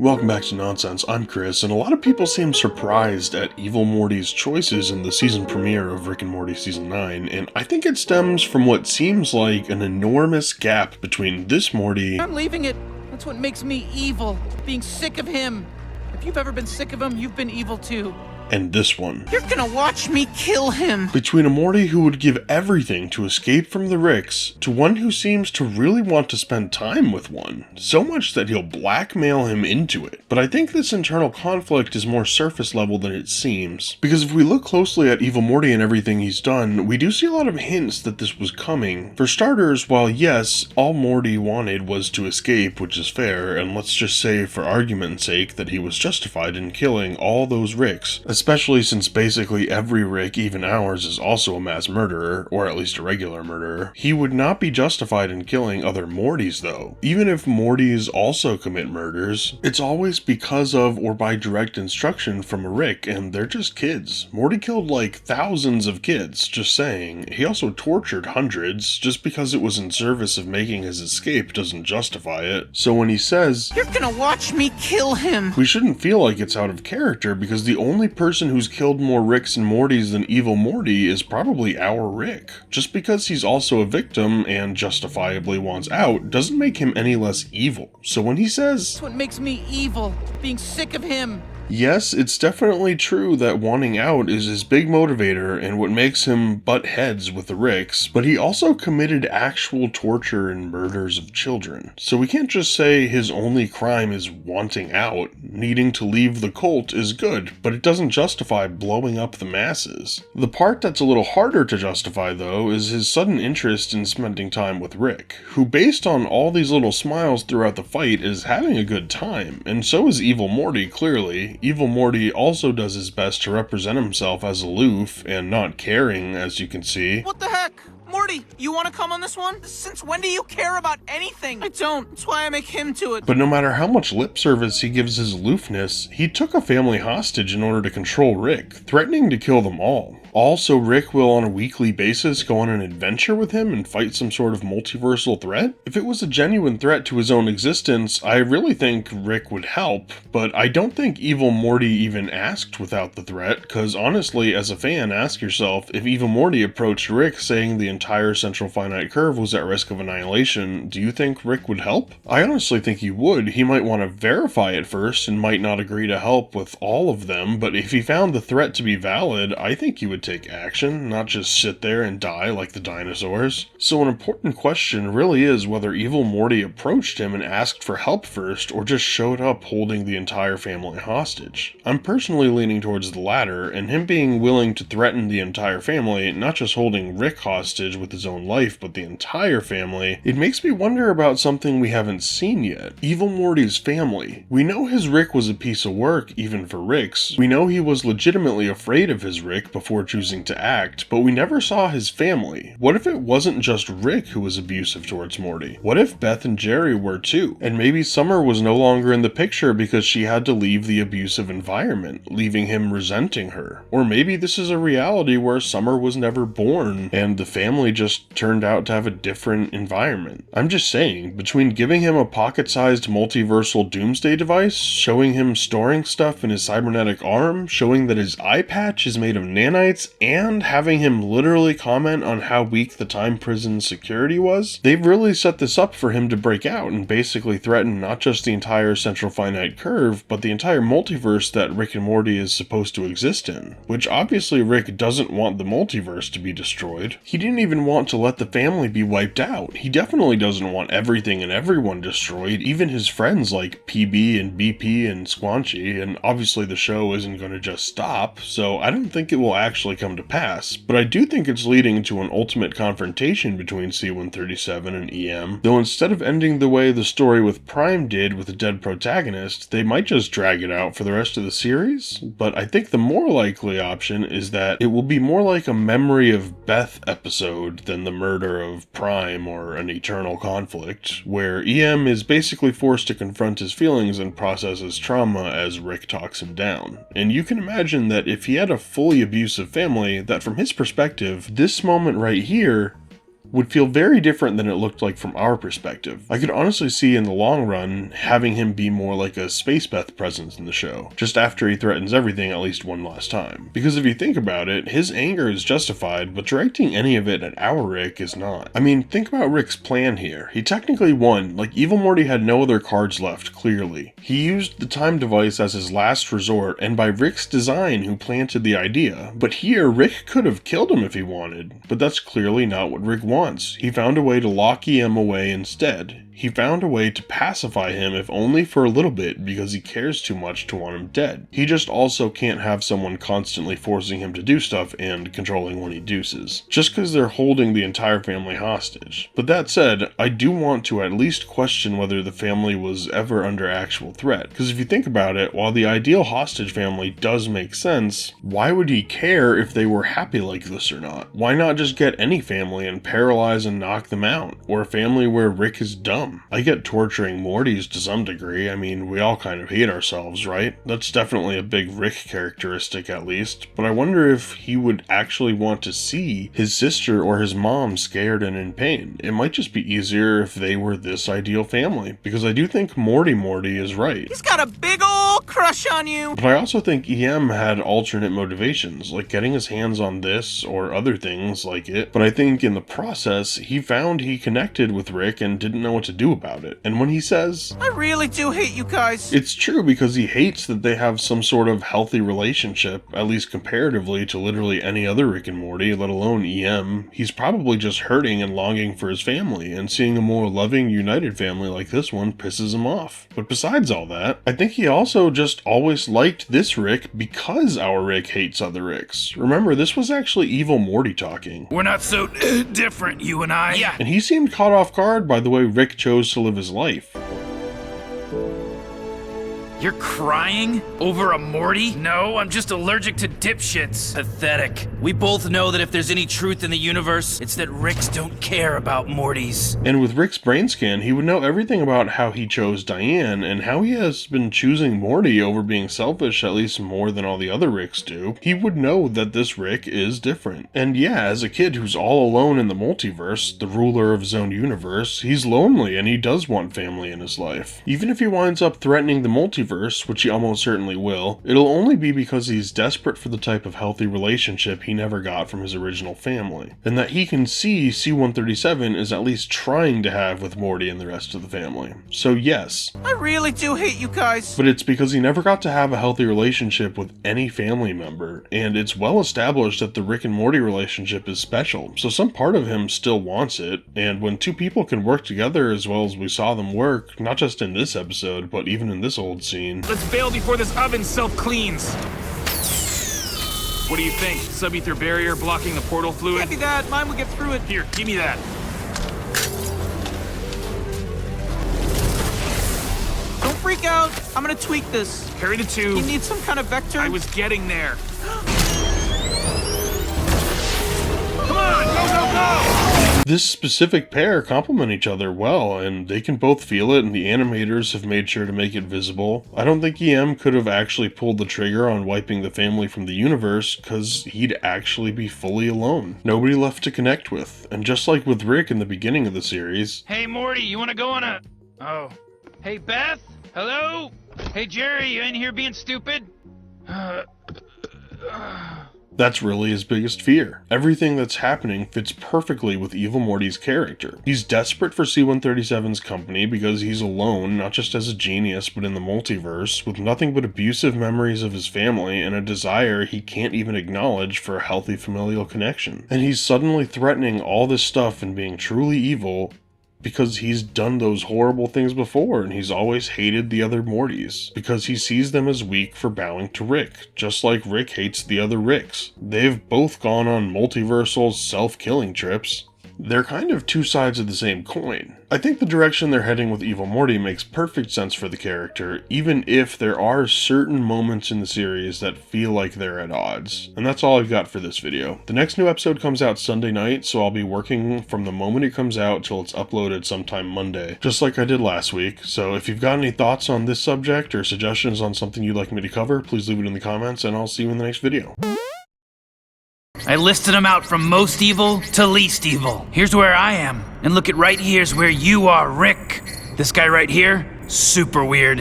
Welcome back to Nonsense, I'm Chris, and a lot of people seem surprised at Evil Morty's choices in the season premiere of Rick and Morty Season 9, and I think it stems from what seems like an enormous gap between this Morty— I'm leaving it. That's what makes me evil. Being sick of him. If you've ever been sick of him, you've been evil too. and this one. You're gonna watch me kill him. Between a Morty who would give everything to escape from the Ricks, to one who seems to really want to spend time with one, so much that he'll blackmail him into it. But I think this internal conflict is more surface level than it seems, because if we look closely at Evil Morty and everything he's done, we do see a lot of hints that this was coming. For starters, while yes, all Morty wanted was to escape, which is fair, and let's just say for argument's sake that he was justified in killing all those Ricks, especially since basically every Rick, even ours, is also a mass murderer, or at least a regular murderer. He would not be justified in killing other Mortys though. Even if Mortys also commit murders, it's always because of or by direct instruction from a Rick, and they're just kids. Morty killed like thousands of kids, just saying. He also tortured hundreds. Just because it was in service of making his escape doesn't justify it. So when he says, "You're gonna watch me kill him," we shouldn't feel like it's out of character, because the only person who's killed more Ricks and Mortys than Evil Morty is probably our Rick. Just because he's also a victim and justifiably wants out doesn't make him any less evil. So when he says, "That's what makes me evil. Being sick of him." yes, it's definitely true that wanting out is his big motivator and what makes him butt heads with the Ricks, but he also committed actual torture and murders of children. So we can't just say his only crime is wanting out. Needing to leave the cult is good, but it doesn't justify blowing up the masses. The part that's a little harder to justify though is his sudden interest in spending time with Rick, who based on all these little smiles throughout the fight is having a good time, and so is Evil Morty clearly. Evil Morty also does his best to represent himself as aloof and not caring, as you can see. What the heck? Morty, you wanna come on this one? Since when do you care about anything? I don't. That's why I make him do it. But no matter how much lip service he gives his aloofness, he took a family hostage in order to control Rick, threatening to kill them all. Also, Rick will on a weekly basis go on an adventure with him and fight some sort of multiversal threat? If it was a genuine threat to his own existence, I really think Rick would help, but I don't think Evil Morty even asked without the threat, cause honestly, as a fan, ask yourself, if Evil Morty approached Rick saying the entire central finite curve was at risk of annihilation, do you think Rick would help? I honestly think he would. He might want to verify it first and might not agree to help with all of them, but if he found the threat to be valid, I think he would take action, not just sit there and die like the dinosaurs. So an important question really is whether Evil Morty approached him and asked for help first, or just showed up holding the entire family hostage. I'm personally leaning towards the latter, and him being willing to threaten the entire family, not just holding Rick hostage with his own life, but the entire family, it makes me wonder about something we haven't seen yet. Evil Morty's family. We know his Rick was a piece of work, even for Rick's. We know he was legitimately afraid of his Rick before choosing to act, but we never saw his family. What if it wasn't just Rick who was abusive towards Morty? What if Beth and Jerry were too? And maybe Summer was no longer in the picture because she had to leave the abusive environment, leaving him resenting her. Or maybe this is a reality where Summer was never born, and the family just turned out to have a different environment. I'm just saying, between giving him a pocket-sized multiversal doomsday device, showing him storing stuff in his cybernetic arm, showing that his eye patch is made of nanites, and having him literally comment on how weak the time prison security was, they've really set this up for him to break out and basically threaten not just the entire central finite curve, but the entire multiverse that Rick and Morty is supposed to exist in. Which obviously Rick doesn't want the multiverse to be destroyed. He didn't even want to let the family be wiped out. He definitely doesn't want everything and everyone destroyed, even his friends like PB and BP and Squanchy, and obviously the show isn't going to just stop, so I don't think it will actually come to pass, but I do think it's leading to an ultimate confrontation between C-137 and EM, though instead of ending the way the story with Prime did with a dead protagonist, they might just drag it out for the rest of the series. But I think the more likely option is that it will be more like a Memory of Beth episode than the murder of Prime or an eternal conflict, where EM is basically forced to confront his feelings and process his trauma as Rick talks him down. And you can imagine that if he had a fully abusive family, that from his perspective, this moment right here would feel very different than it looked like from our perspective. I could honestly see in the long run having him be more like a Spacebeth presence in the show, just after he threatens everything at least one last time. Because if you think about it, his anger is justified, but directing any of it at our Rick is not. I mean, think about Rick's plan here. He technically won, like Evil Morty had no other cards left, clearly. He used the time device as his last resort, and by Rick's design who planted the idea. But here, Rick could have killed him if he wanted, but that's clearly not what Rick wants. He found a way to lock EM away instead. He found a way to pacify him, if only for a little bit, because he cares too much to want him dead. He just also can't have someone constantly forcing him to do stuff and controlling when he deuces, just because they're holding the entire family hostage. But that said, I do want to at least question whether the family was ever under actual threat, because if you think about it, while the ideal hostage family does make sense, why would he care if they were happy like this or not? Why not just get any family and paralyze and knock them out, or a family where Rick is dumb? I get torturing Mortys to some degree. I mean, we all kind of hate ourselves, right? That's definitely a big Rick characteristic at least, but I wonder if he would actually want to see his sister or his mom scared and in pain. It might just be easier if they were this ideal family, because I do think Morty is right. He's got a big ol' crush on you. But I also think EM had alternate motivations, like getting his hands on this or other things like it, but I think in the process, he found he connected with Rick and didn't know what to do about it. And when he says, I really do hate you guys, it's true, because he hates that they have some sort of healthy relationship, at least comparatively to literally any other Rick and Morty, let alone EM. He's probably just hurting and longing for his family, and seeing a more loving, united family like this one pisses him off. But besides all that, I think he also just always liked this Rick because our Rick hates other Ricks. Remember, this was actually Evil Morty talking. We're not so different, you and I. Yeah. And he seemed caught off guard by the way Rick chose to live his life. You're crying over a Morty? No, I'm just allergic to dipshits. Pathetic. We both know that if there's any truth in the universe, it's that Ricks don't care about Mortys. And with Rick's brain scan, he would know everything about how he chose Diane and how he has been choosing Morty over being selfish at least more than all the other Ricks do. He would know that this Rick is different. And yeah, as a kid who's all alone in the multiverse, the ruler of his own universe, he's lonely and he does want family in his life. Even if he winds up threatening the multiverse, which he almost certainly will, it'll only be because he's desperate for the type of healthy relationship he never got from his original family, and that he can see C-137 is at least trying to have with Morty and the rest of the family. So yes, I really do hate you guys. but it's because he never got to have a healthy relationship with any family member, and it's well established that the Rick and Morty relationship is special, so some part of him still wants it, and when two people can work together as well as we saw them work, not just in this episode, but even in this old scene. Let's bail before this oven self-cleans. What do you think? Sub-ether barrier blocking the portal fluid? Can't be that. Mine would get through it. Here, give me that. Don't freak out. I'm gonna tweak this. Carry the two. You need some kind of vector? I was getting there. Come on, go, go, go! This specific pair complement each other well, and they can both feel it, and the animators have made sure to make it visible. I don't think EM could have actually pulled the trigger on wiping the family from the universe, because he'd actually be fully alone. Nobody left to connect with. And just like with Rick in the beginning of the series, Hey, Morty, you wanna go on a... Oh. Hey, Beth? Hello? Hey, Jerry, you in here being stupid? that's really his biggest fear. Everything that's happening fits perfectly with Evil Morty's character. He's desperate for C-137's company because he's alone, not just as a genius, but in the multiverse, with nothing but abusive memories of his family and a desire he can't even acknowledge for a healthy familial connection. And he's suddenly threatening all this stuff and being truly evil because he's done those horrible things before, and he's always hated the other Mortys, because he sees them as weak for bowing to Rick, just like Rick hates the other Ricks. They've both gone on multiversal self-killing trips. They're kind of two sides of the same coin. I think the direction they're heading with Evil Morty makes perfect sense for the character, even if there are certain moments in the series that feel like they're at odds. And that's all I've got for this video. The next new episode comes out Sunday night, so I'll be working from the moment it comes out till it's uploaded sometime Monday, just like I did last week. So if you've got any thoughts on this subject or suggestions on something you'd like me to cover, please leave it in the comments, and I'll see you in the next video. I listed them out from most evil to least evil. Here's where I am. And look at right here's where you are, Rick. This guy right here, super weird.